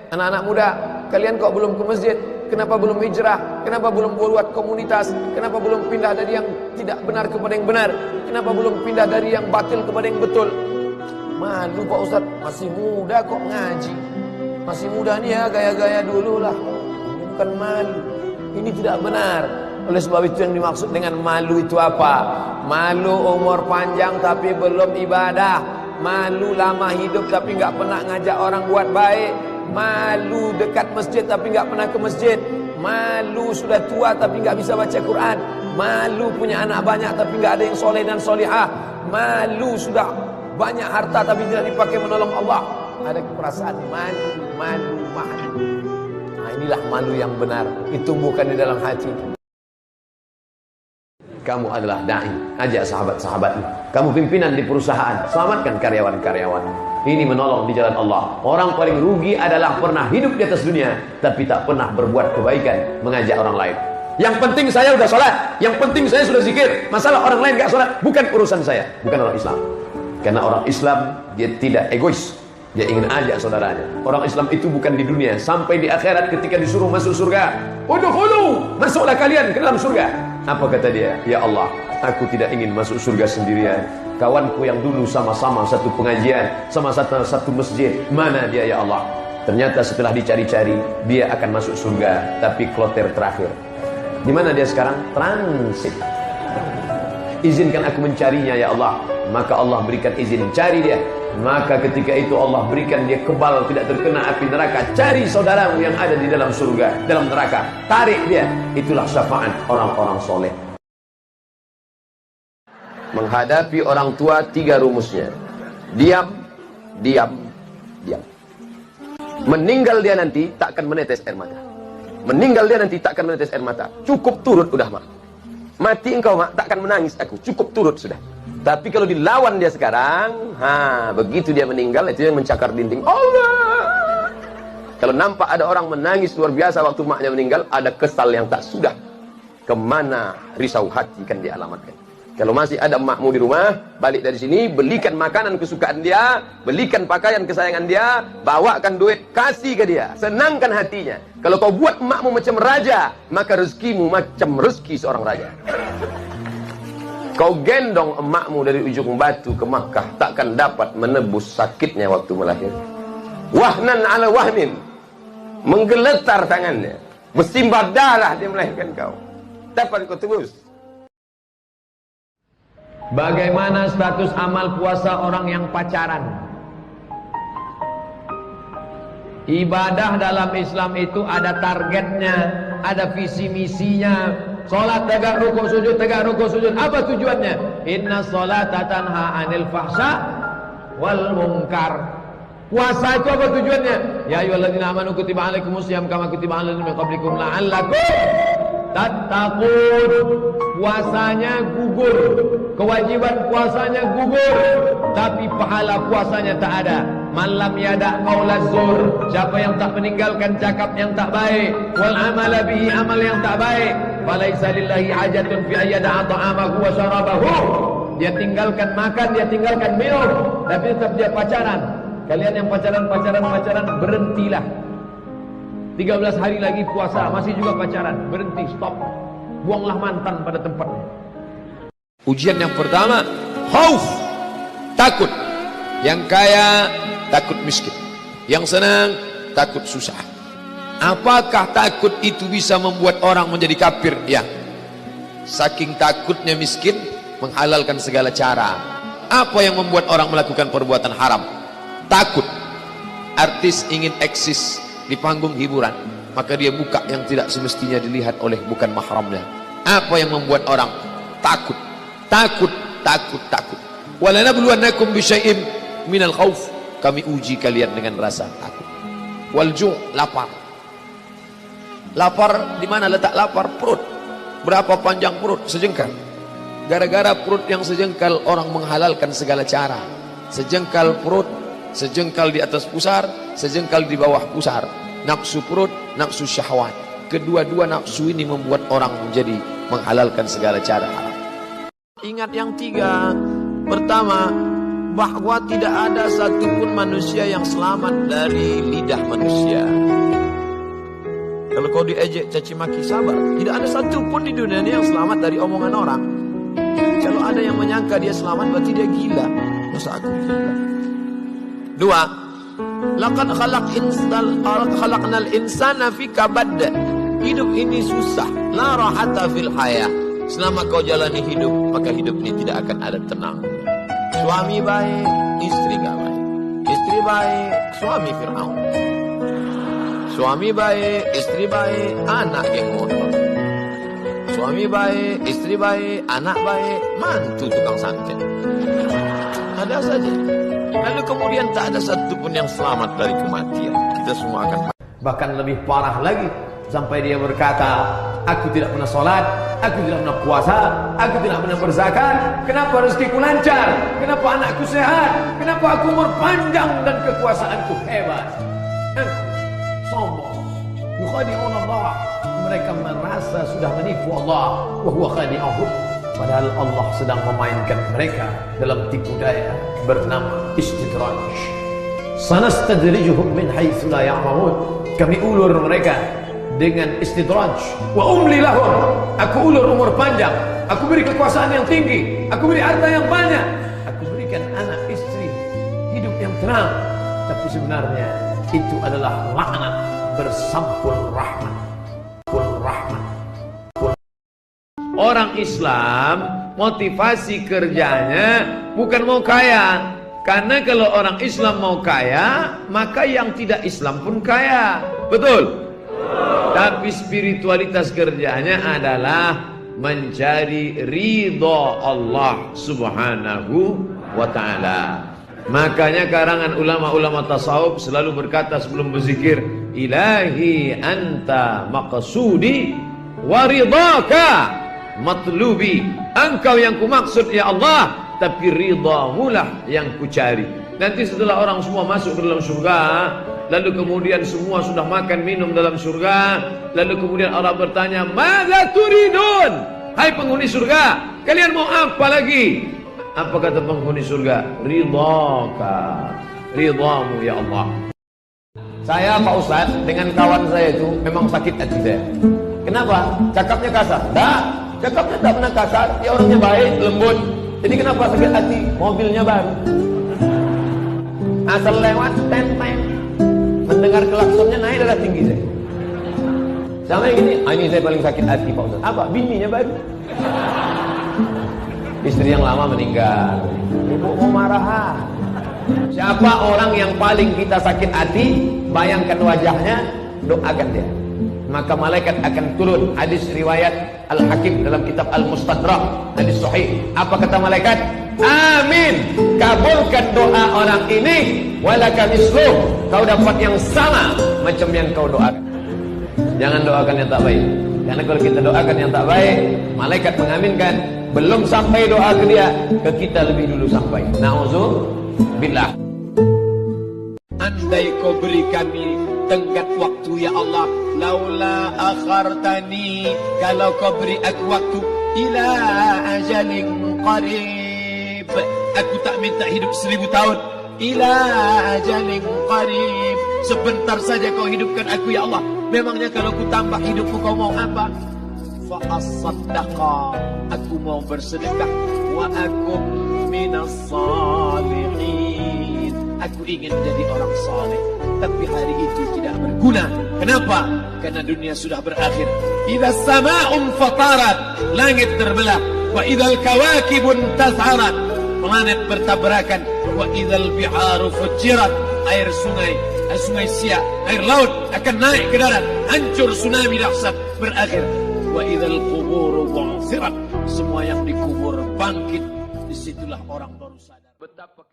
Anak-anak muda, kalian kok belum ke masjid? Kenapa belum hijrah? Kenapa belum buat komunitas? Kenapa belum pindah dari yang tidak benar kepada yang benar? Kenapa belum pindah dari yang batil kepada yang betul? Malu Pak Ustaz, masih muda kok ngaji. Masih muda nih ya, gaya-gaya dulu lah. Ini bukan malu, ini tidak benar. Oleh sebab itu yang dimaksud dengan malu itu apa? Malu umur panjang tapi belum ibadah. Malu lama hidup tapi nggak pernah ngajak orang buat baik. Malu dekat masjid tapi nggak pernah ke masjid. Malu sudah tua tapi nggak bisa baca Quran. Malu punya anak banyak tapi nggak ada yang soleh dan solihah. Malu sudah banyak harta tapi tidak dipakai menolong Allah. Ada perasaan malu. Nah, inilah malu yang benar, ditumbuhkan di dalam hati. Kamu adalah da'i, ajak sahabat-sahabatmu. Kamu pimpinan di perusahaan, selamatkan karyawan-karyawan. Ini menolong di jalan Allah. Orang paling rugi adalah pernah hidup di atas dunia tapi tak pernah berbuat kebaikan, mengajak orang lain. Yang penting saya sudah sholat, yang penting saya sudah zikir. Masalah orang lain gak sholat, bukan urusan saya. Bukan orang Islam. Karena orang Islam, dia tidak egois. Dia ingin ajak saudaranya. Orang Islam itu bukan di dunia, sampai di akhirat ketika disuruh masuk surga. Udkhulu, masuklah kalian ke dalam surga. Apa kata dia? Ya Allah, aku tidak ingin masuk surga sendirian. Kawanku yang dulu sama-sama satu pengajian, sama satu masjid, mana dia ya Allah? Ternyata setelah dicari-cari, dia akan masuk surga, tapi kloter terakhir. Di mana dia sekarang? Transit. Izinkan aku mencarinya ya Allah. Maka Allah berikan izin, cari dia. Maka ketika itu Allah berikan dia kebal, tidak terkena api neraka. Cari saudaramu yang ada di dalam surga, dalam neraka, tarik dia. Itulah syafaat orang-orang soleh. Menghadapi orang tua 3 rumusnya. Diam. Meninggal dia nanti tak akan menetes air mata. Meninggal dia nanti tak akan menetes air mata. Cukup turut udah mak. Mati engkau mak, tak akan menangis aku. Cukup turut sudah. Tapi kalau dilawan dia sekarang, begitu dia meninggal, itu yang mencakar dinding. Allah. Kalau nampak ada orang menangis luar biasa waktu maknya meninggal, ada kesal yang tak sudah. Kemana risau hati kan dia alamatkan. Kalau masih ada emakmu di rumah, balik dari sini, belikan makanan kesukaan dia, belikan pakaian kesayangan dia, bawakan duit, kasih ke dia, senangkan hatinya. Kalau kau buat emakmu macam raja, maka rezekimu macam rezeki seorang raja. Kau gendong emakmu dari ujung batu ke Makkah, takkan dapat menebus sakitnya waktu melahirkan. Wahnan ala wahnin, menggeletar tangannya, bersimbah darah dia melahirkan kau. Dapat kau tebus. Bagaimana status amal puasa orang yang pacaran? Ibadah dalam Islam itu ada targetnya, ada visi misinya. Salat tegak rukuk sujud, apa tujuannya? Inna sholata tanha 'anil fahsya wal munkar. Puasa itu apa tujuannya? Ya ayyuhalladzina amanu kutiba 'alaikumusiyam kama kutiba 'alal ladzina min qablikum la'allakum tattaqun. Puasanya gugur, kewajiban puasanya gugur, tapi pahala puasanya tak ada. Malam yada qaulaz zur, siapa yang tak meninggalkan cakap yang tak baik, wal amala bihi, amal yang tak baik, falaisa lillahi hajatun fi ayyada'a ta'amahu wa syarabahu. Dia tinggalkan makan, dia tinggalkan minum, tapi tetap dia pacaran. Kalian yang pacaran berhentilah. 13 hari lagi puasa, masih juga pacaran, berhenti, stop. Buanglah mantan pada tempatnya. Ujian yang pertama, khauf, takut. Yang kaya takut miskin, yang senang takut susah. Apakah takut itu bisa membuat orang menjadi kafir? Ya. Saking takutnya miskin, menghalalkan segala cara. Apa yang membuat orang melakukan perbuatan haram? Takut. Artis ingin eksis di panggung hiburan, maka dia buka yang tidak semestinya dilihat oleh bukan mahramnya. Apa yang membuat orang takut? Takut. Walanabluwannakum bisyai'im minal khauf. Kami uji kalian dengan rasa takut. Walju', lapar. Lapar di mana letak lapar? Perut. Berapa panjang perut? Sejengkal. Gara-gara perut yang sejengkal, orang menghalalkan segala cara. Sejengkal perut, sejengkal di atas pusar, sejengkal di bawah pusar. Nafsu perut, nafsu syahwat. Kedua-dua nafsu ini membuat orang menjadi menghalalkan segala cara haram. Ingat yang 3. Pertama, bahwa tidak ada satupun manusia yang selamat dari lidah manusia. manusia. Kalau kau diejek, caci maki, sabar. Tidak ada satu pun di dunia ini yang selamat dari omongan orang. Kalau ada yang menyangka dia selamat, berarti dia gila. Masa aku gila? Dua, laqad khalaqnal insana fi kabad. Hidup ini susah. La rahata fil hayah. Selama kau jalani hidup, maka hidup ini tidak akan ada tenang. Suami baik, istri gak baik. Istri baik, suami Fir'aun. Suami baik, istri baik, anak geng motor. Suami baik, istri baik, anak baik, mantu tukang santet. Ada saja. Lalu kemudian tak ada satupun yang selamat dari kematian. Kita semua akan mati. Bahkan lebih parah lagi, sampai dia berkata, aku tidak pernah sholat, aku tidak pernah puasa, aku tidak pernah berzakat. Kenapa rezekiku lancar? Kenapa anakku sehat? Kenapa aku umur panjang dan kekuasaanku hebat? Sombong. Yukhadi'un Allah. Mereka merasa sudah menipu Allah. Wa huwa khadi'uhum. Padahal Allah sedang memainkan mereka dalam tipu daya bernama istidraj. Sanastadrijuhum min haitsu la ya'lamun. Kami ulur mereka dengan istidraj. Wa umli lahum. Aku ulur umur panjang. Aku beri kekuasaan yang tinggi. Aku beri harta yang banyak. Aku berikan anak istri hidup yang tenang. Tapi sebenarnya itu adalah laknat bersampul rahmat. Orang Islam motivasi kerjanya bukan mau kaya. Karena kalau orang Islam mau kaya, maka yang tidak Islam pun kaya. Betul? Tapi spiritualitas kerjanya adalah mencari ridha Allah Subhanahu wa ta'ala. Makanya karangan ulama-ulama tasawuf selalu berkata sebelum berzikir, ilahi anta maqsudi wa ridhaka matlubi. Engkau yang kumaksud ya Allah, tapi ridhamu lah yang kucari. Nanti setelah orang semua masuk ke dalam surga, lalu kemudian semua sudah makan minum dalam surga, lalu kemudian Allah bertanya, madza turidun? Hai penghuni surga, kalian mau apa lagi? Apa kata penghuni surga? Ridhaka, ridhamu ya Allah. Saya Pak Ustaz dengan kawan saya itu memang sakit hati saya. Kenapa? Cakapnya kasar. Enggak, cakapnya tak pernah kasar. Dia orangnya baik, lembut. Jadi kenapa sakit hati? Mobilnya baru. Asal lewat, tem-tem. Mendengar klaksonnya naik darah tinggi saya. Sama yang ini, ini saya paling sakit hati Pak Ustaz. Apa? Bininya baru. Istri yang lama meninggal. Ibu mau marah. Siapa orang yang paling kita sakit hati? Bayangkan wajahnya, doakan dia. Maka malaikat akan turun. Hadis riwayat Al-Hakim dalam kitab Al-Mustadrak, hadis sahih. Apa kata malaikat? Amin, kabulkan doa orang ini. Walaka misluh, kau dapat yang sama macam yang kau doakan. Jangan doakan yang tak baik. Karena kalau kita doakan yang tak baik, malaikat mengaminkan. Belum sampai doa ke dia, ke kita lebih dulu sampai. Na'udzubillah. Andai kau beri kami tenggat waktu ya Allah, laula akhartani, kalau kau beri aku waktu, ila ajalin qarib, aku tak minta hidup 1000 tahun, ila ajalin qarib, sebentar saja kau hidupkan aku ya Allah. Memangnya kalau ku tambah hidupku kau mau apa? Fa as-saddaqa, aku mau bersedekah, wa akum minas salihin, aku ingin jadi orang saleh. Tapi hari itu tidak berguna. Kenapa? Karena dunia sudah berakhir. Idza sama'un fatarat, langit terbelah. Wa idzal kawakibun tas'arat, planet bertabrakan. Wa idzal biharu fujirat, air sungai Siak, air laut akan naik ke darat, hancur, tsunami dahsyat berakhir. Wa idzal quburu bu'thirat, semua yang dikubur bangkit. Disitulah orang baru sadar betapa